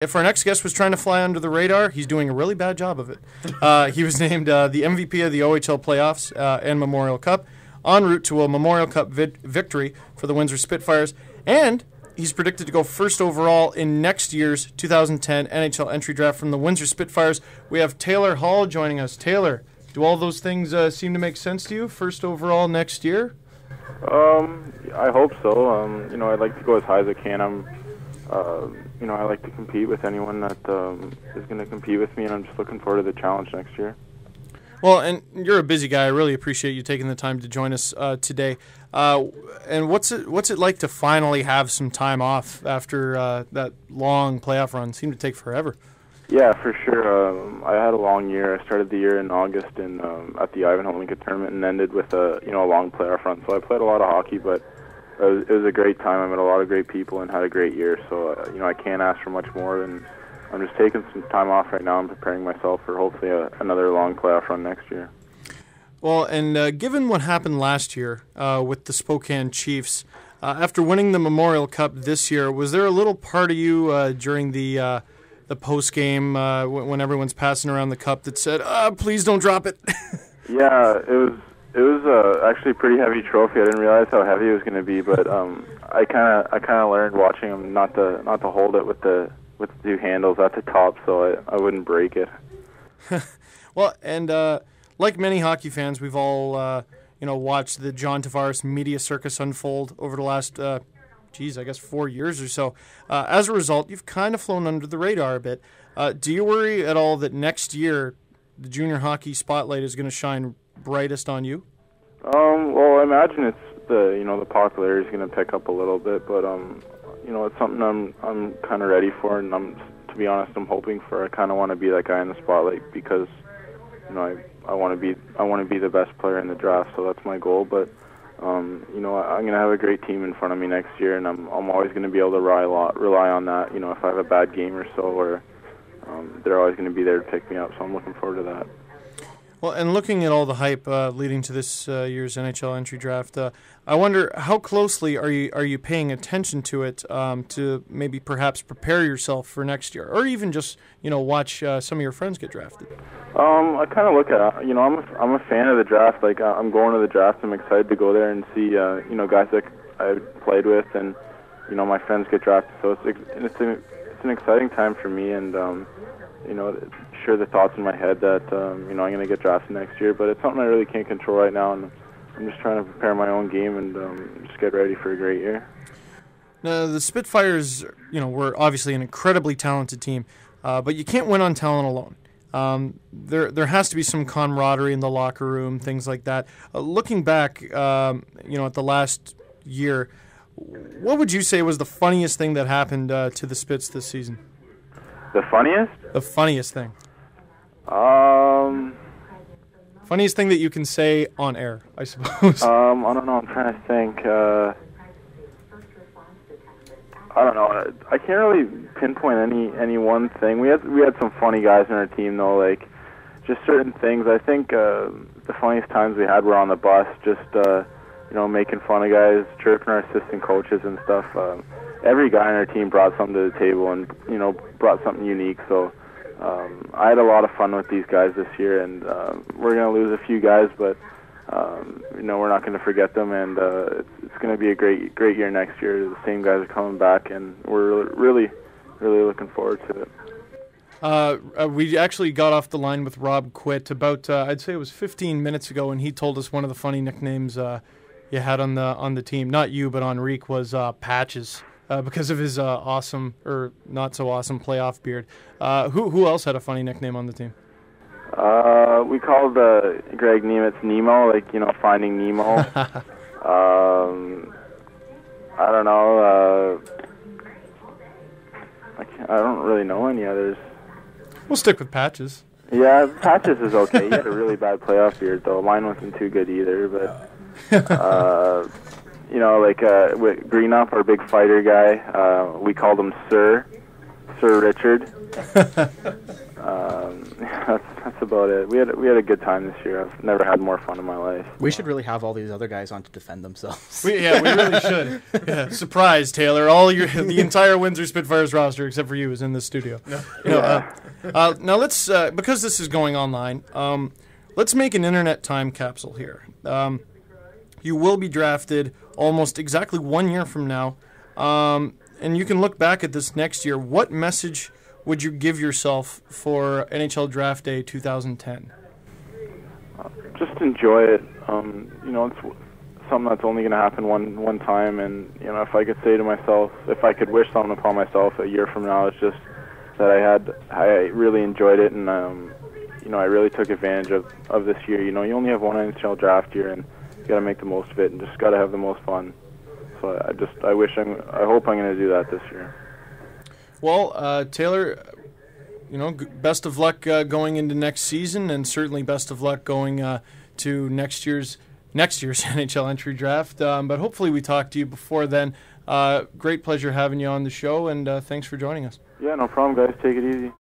If our next guest was trying to fly under the radar, he's doing a really bad job of it. He was named the MVP of the OHL playoffs and Memorial Cup, en route to a Memorial Cup victory for the Windsor Spitfires, and he's predicted to go first overall in next year's 2010 NHL Entry draft from the Windsor Spitfires. We have Taylor Hall joining us. Taylor, do all those things seem to make sense to you? First overall next year? I hope so. I'd like to go as high as I can. I like to compete with anyone that is going to compete with me, and I'm just looking forward to the challenge next year. Well, and you're a busy guy. I really appreciate you taking the time to join us today. And what's it like to finally have some time off after that long playoff run? It seemed to take forever. Yeah, for sure. I had a long year. I started the year in August at the Ivanhoe Lincoln tournament and ended with a long playoff run. So I played a lot of hockey, but it was a great time. I met a lot of great people and had a great year. So I can't ask for much more. And I'm just taking some time off right now and preparing myself for hopefully another long playoff run next year. Well, and given what happened last year with the Spokane Chiefs, after winning the Memorial Cup this year, was there a little part of you during the post game when everyone's passing around the cup that said, "Please don't drop it"? Yeah, it was actually a pretty heavy trophy. I didn't realize how heavy it was going to be, but I kind of learned watching him not to hold it with the two handles at the top, so I wouldn't break it. Well, and like many hockey fans, we've all watched the John Tavares media circus unfold over the last 4 years or so. As a result, you've kind of flown under the radar a bit. Do you worry at all that next year the junior hockey spotlight is going to shine brightest on you? Well, I imagine it's the popularity is going to pick up a little bit, but it's something I'm kind of ready for, and to be honest, I'm hoping for. I kind of want to be that guy in the spotlight because I want to be the best player in the draft, so that's my goal. But I'm going to have a great team in front of me next year, and I'm always going to be able to rely on that. If I have a bad game or so, or they're always going to be there to pick me up. So I'm looking forward to that. Well, and looking at all the hype leading to this year's NHL Entry draft, I wonder how closely are you paying attention to it to maybe perhaps prepare yourself for next year, or even just watch some of your friends get drafted? I kind of look at I'm a fan of the draft. Like I'm going to the draft. I'm excited to go there and see guys that I played with and my friends get drafted. So it's an exciting time for me, and sure the thoughts in my head that I'm going to get drafted next year, but it's something I really can't control right now, and I'm just trying to prepare my own game and just get ready for a great year. Now, the Spitfires, were obviously an incredibly talented team, but you can't win on talent alone. There has to be some camaraderie in the locker room, things like that. Looking back, at the last year, what would you say was the funniest thing that happened to the Spits this season? The funniest? The funniest thing. Funniest thing that you can say on air, I suppose. I don't know. I'm trying to think. I don't know. I can't really pinpoint any one thing. We had some funny guys in our team though, like just certain things. I think the funniest times we had were on the bus, just making fun of guys, chirping our assistant coaches and stuff. Every guy on our team brought something to the table and brought something unique. So I had a lot of fun with these guys this year, and we're going to lose a few guys, but we're not going to forget them, and it's going to be a great year next year. The same guys are coming back, and we're really looking forward to it. We actually got off the line with Rob Quitt about I'd say it was 15 minutes ago, and he told us one of the funny nicknames you had on the team, not you but Enrique, was Patches. Because of his awesome or not so awesome playoff beard. Who else had a funny nickname on the team? We called Greg Nemitz Nemo, Finding Nemo. I don't know. I don't really know any others. We'll stick with Patches. Yeah, Patches is okay. He had a really bad playoff beard, though. Mine wasn't too good either, but... with Greenup, our big fighter guy, we called him Sir Richard. that's about it. We had a good time this year. I've never had more fun in my life. We should really have all these other guys on to defend themselves. We really should. Yeah. Surprise, Taylor! The entire Windsor Spitfires roster, except for you, is in this studio. Now let's because this is going online. Let's make an internet time capsule here. You will be drafted almost exactly 1 year from now, and you can look back at this next year. What message would you give yourself for NHL Draft Day 2010? Just enjoy it. It's something that's only going to happen one time, and if I could say to myself, if I could wish something upon myself a year from now, it's just that I really enjoyed it, and I really took advantage of this year. You only have one NHL draft year, and you got to make the most of it, and just got to have the most fun. So I hope I'm going to do that this year. Well, Taylor, best of luck going into next season, and certainly best of luck going to next year's NHL Entry draft. But hopefully we talk to you before then. Great pleasure having you on the show, and thanks for joining us. Yeah, no problem, guys. Take it easy.